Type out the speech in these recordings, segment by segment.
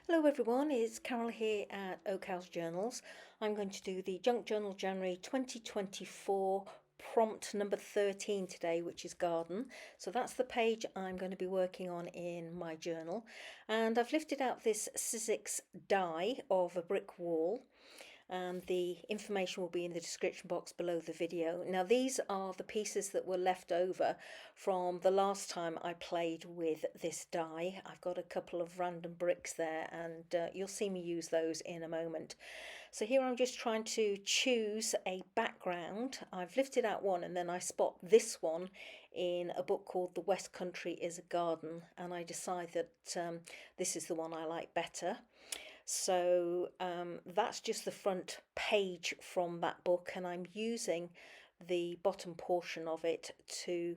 Hello everyone, it's Carol here at Oak House Journals. I'm going to do the Junk Journal January 2024 prompt number 13 today, which is garden. So that's the page I'm going to be working on in my journal. And I've lifted out this Sizzix die of a brick wall. The information will be in the description box below the video. Now these are the pieces that were left over from the last time I played with this die. I've got a couple of random bricks there and you'll see me use those in a moment. So here I'm just trying to choose a background. I've lifted out one and then I spot this one in a book called The West Country is a Garden, and I decide that this is the one I like better. So that's just the front page from that book, and I'm using the bottom portion of it to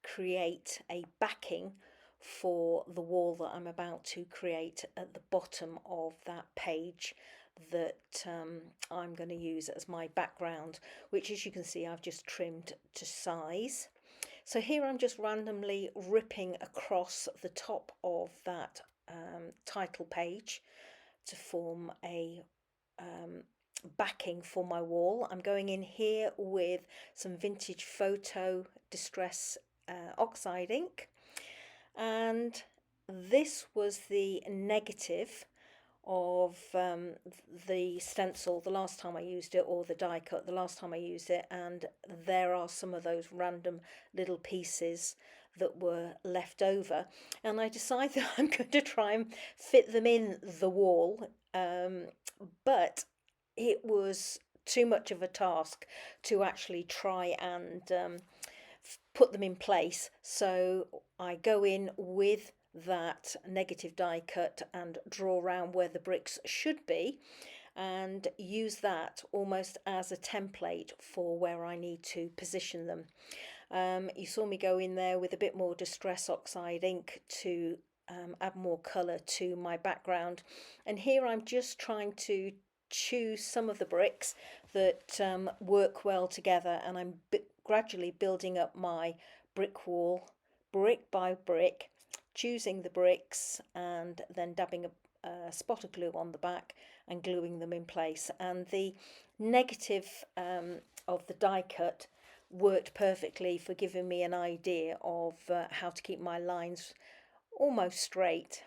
create a backing for the wall that I'm about to create at the bottom of that page that I'm going to use as my background, which, as you can see, I've just trimmed to size. So here I'm just randomly ripping across the top of that title page to form a backing for my wall. I'm going in here with some vintage photo distress oxide ink, and this was the negative of the stencil the last time I used it, or the die cut the last time I used it, and there are some of those random little pieces that were left over, and I decided that I'm going to try and fit them in the wall, but it was too much of a task to actually try and put them in place. So I go in with that negative die cut and draw around where the bricks should be and use that almost as a template for where I need to position them. You saw me go in there with a bit more distress oxide ink to add more colour to my background, and here I'm just trying to choose some of the bricks that work well together, and I'm gradually building up my brick wall brick by brick, choosing the bricks and then dabbing a spot of glue on the back and gluing them in place. And the negative of the die cut worked perfectly for giving me an idea of how to keep my lines almost straight.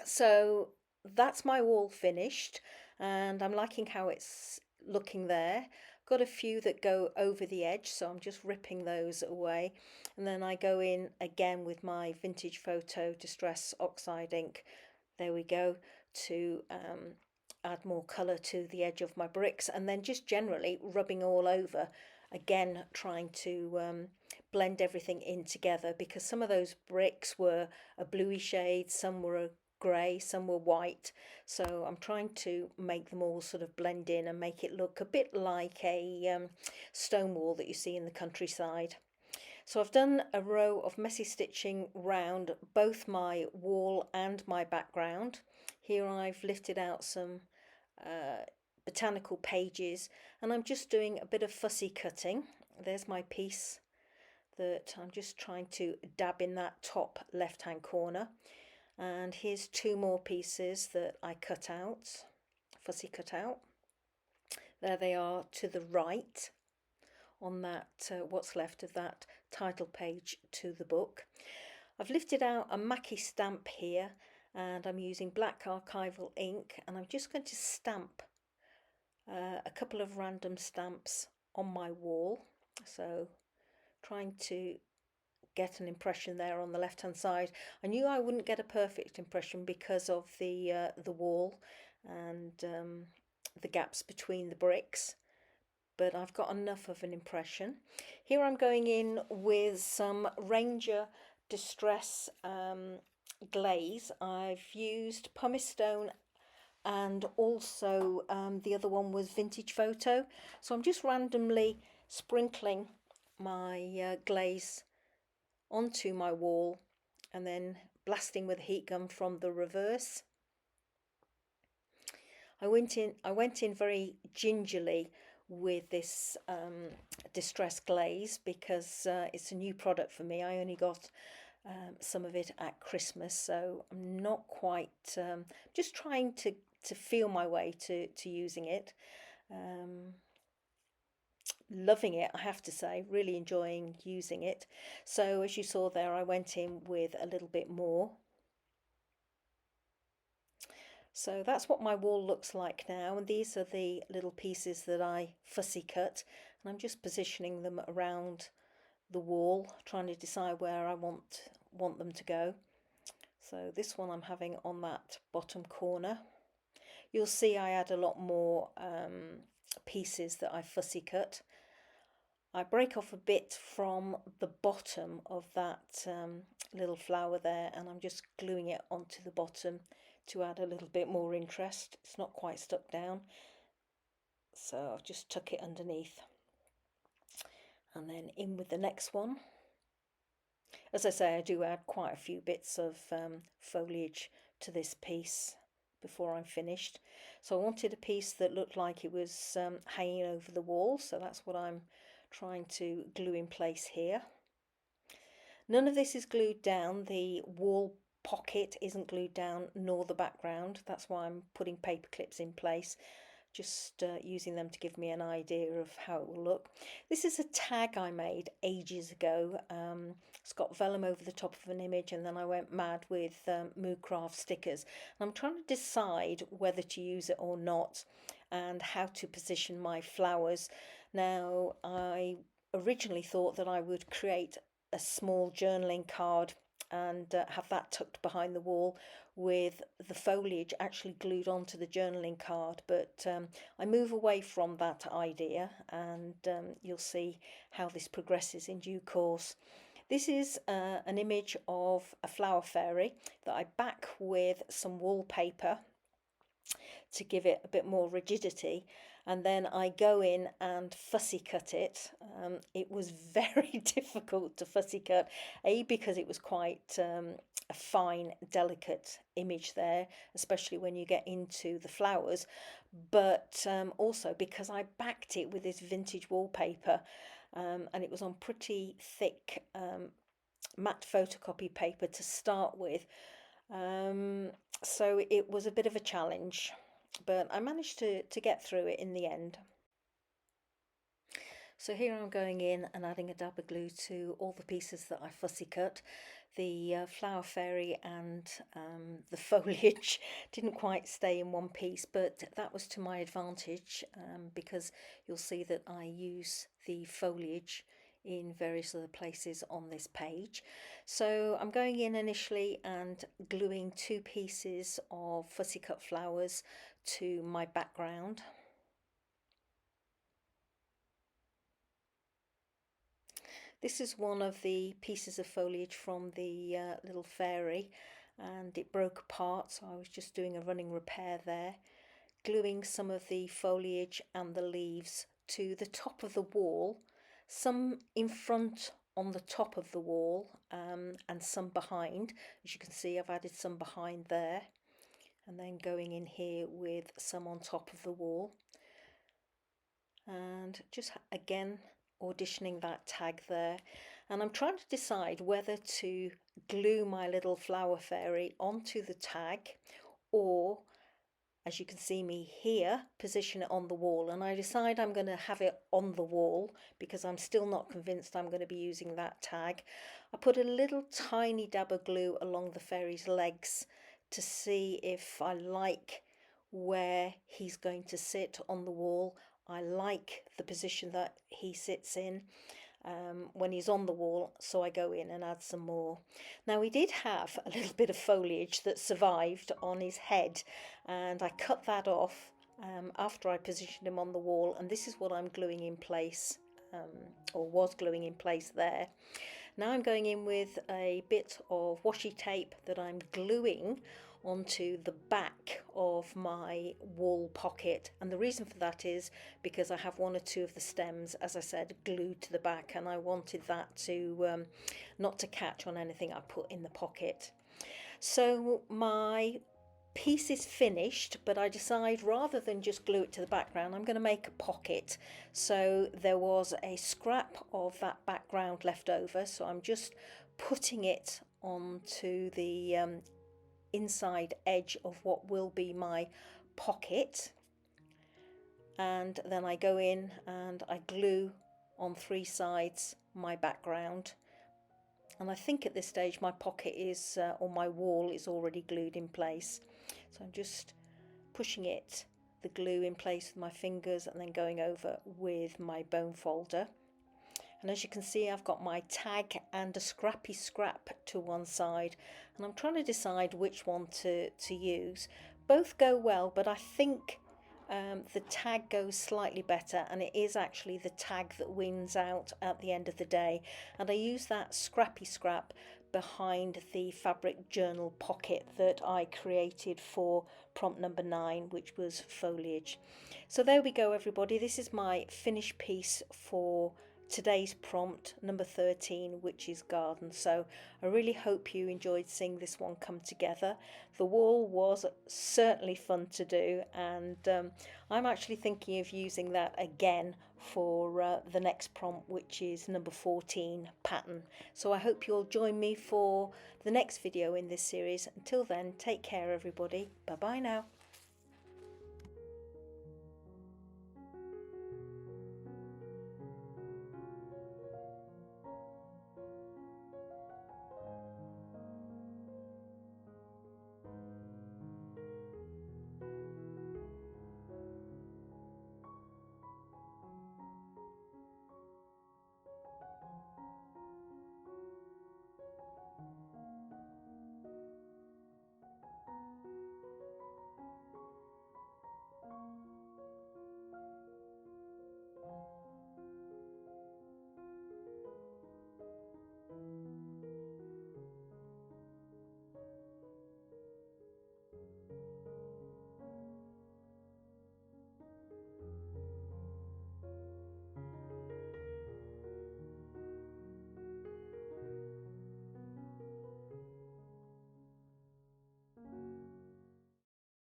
So that's my wall finished, and I'm liking how it's looking there. Got a few that go over the edge, so I'm just ripping those away, and then I go in again with my vintage photo distress oxide ink, there we go, to add more colour to the edge of my bricks, and then just generally rubbing all over, again trying to blend everything in together, because some of those bricks were a bluey shade, some were a grey, some were white, so I'm trying to make them all sort of blend in and make it look a bit like a stone wall that you see in the countryside. So I've done a row of messy stitching round both my wall and my background. Here I've lifted out some botanical pages, and I'm just doing a bit of fussy cutting. There's my piece that I'm just trying to dab in that top left hand corner, and here's two more pieces that I cut out, fussy cut out. There they are to the right on that what's left of that title page to the book. I've lifted out a Mackie stamp here, and I'm using black archival ink, and I'm just going to stamp a couple of random stamps on my wall, so trying to get an impression there on the left hand side. I knew I wouldn't get a perfect impression because of the wall and the gaps between the bricks, but I've got enough of an impression. Here I'm going in with some Ranger Distress glaze. I've used pumice stone, and also the other one was vintage photo, so I'm just randomly sprinkling my glaze onto my wall and then blasting with a heat gun from the reverse. I went in very gingerly with this distress glaze because it's a new product for me. I only got some of it at Christmas, so I'm not quite, just trying to feel my way to using it. Loving it, I have to say, really enjoying using it. So as you saw there, I went in with a little bit more. So that's what my wall looks like now, and these are the little pieces that I fussy cut, and I'm just positioning them around the wall, trying to decide where I want them to go. So this one I'm having on that bottom corner. You'll see I add a lot more pieces that I fussy cut. I break off a bit from the bottom of that little flower there, and I'm just gluing it onto the bottom to add a little bit more interest. It's not quite stuck down, so I'll just tuck it underneath and then in with the next one. As I say, I do add quite a few bits of foliage to this piece before I'm finished. So I wanted a piece that looked like it was hanging over the wall, so that's what I'm trying to glue in place here. None of this is glued down. The wall pocket isn't glued down, nor the background. That's why I'm putting paper clips in place, just using them to give me an idea of how it will look. This is a tag I made ages ago. It's got vellum over the top of an image, and then I went mad with Moocraft stickers. And I'm trying to decide whether to use it or not, and how to position my flowers. Now, I originally thought that I would create a small journaling card and have that tucked behind the wall with the foliage actually glued onto the journaling card, but I move away from that idea, and you'll see how this progresses in due course. This is an image of a flower fairy that I back with some wallpaper to give it a bit more rigidity, and then I go in and fussy cut it. It was very difficult to fussy cut, because it was quite a fine, delicate image there, especially when you get into the flowers, but also because I backed it with this vintage wallpaper, and it was on pretty thick matte photocopy paper to start with. So it was a bit of a challenge, but I managed to get through it in the end. So here I'm going in and adding a dab of glue to all the pieces that I fussy cut. The flower fairy and the foliage didn't quite stay in one piece, but that was to my advantage, because you'll see that I use the foliage in various other places on this page. So I'm going in initially and gluing 2 pieces of fussy cut flowers to my background. This is one of the pieces of foliage from the little fairy, and it broke apart, so I was just doing a running repair there, gluing some of the foliage and the leaves to the top of the wall, some in front on the top of the wall, and some behind. As you can see, I've added some behind there, and then going in here with some on top of the wall, and just again auditioning that tag there. And I'm trying to decide whether to glue my little flower fairy onto the tag, or, as you can see me here, position it on the wall. And I decide I'm going to have it on the wall because I'm still not convinced I'm going to be using that tag. I put a little tiny dab of glue along the fairy's legs to see if I like where he's going to sit on the wall. I like the position that he sits in when he's on the wall, so I go in and add some more. Now, we did have a little bit of foliage that survived on his head, and I cut that off after I positioned him on the wall, and this is what I'm gluing in place, or was gluing in place there. Now I'm going in with a bit of washi tape that I'm gluing onto the back of my wall pocket, and the reason for that is because I have 1 or 2 of the stems, as I said, glued to the back, and I wanted that to not to catch on anything I put in the pocket. So my piece is finished, but I decide rather than just glue it to the background, I'm going to make a pocket. So there was a scrap of that background left over, so I'm just putting it onto the inside edge of what will be my pocket, and then I go in and I glue on 3 sides my background. And I think at this stage my pocket is, or my wall is already glued in place. So I'm just pushing the glue in place with my fingers and then going over with my bone folder. And as you can see, I've got my tag and a scrappy scrap to one side, and I'm trying to decide which one to use. Both go well, but I think the tag goes slightly better, and it is actually the tag that wins out at the end of the day. And I use that scrappy scrap behind the fabric journal pocket that I created for prompt number 9, which was foliage. So there we go, everybody. This is my finished piece for today's prompt number 13, which is garden. So I really hope you enjoyed seeing this one come together. The wall was certainly fun to do, and I'm actually thinking of using that again for the next prompt, which is number 14, pattern. So I hope you'll join me for the next video in this series. Until then, take care, everybody. Bye bye now.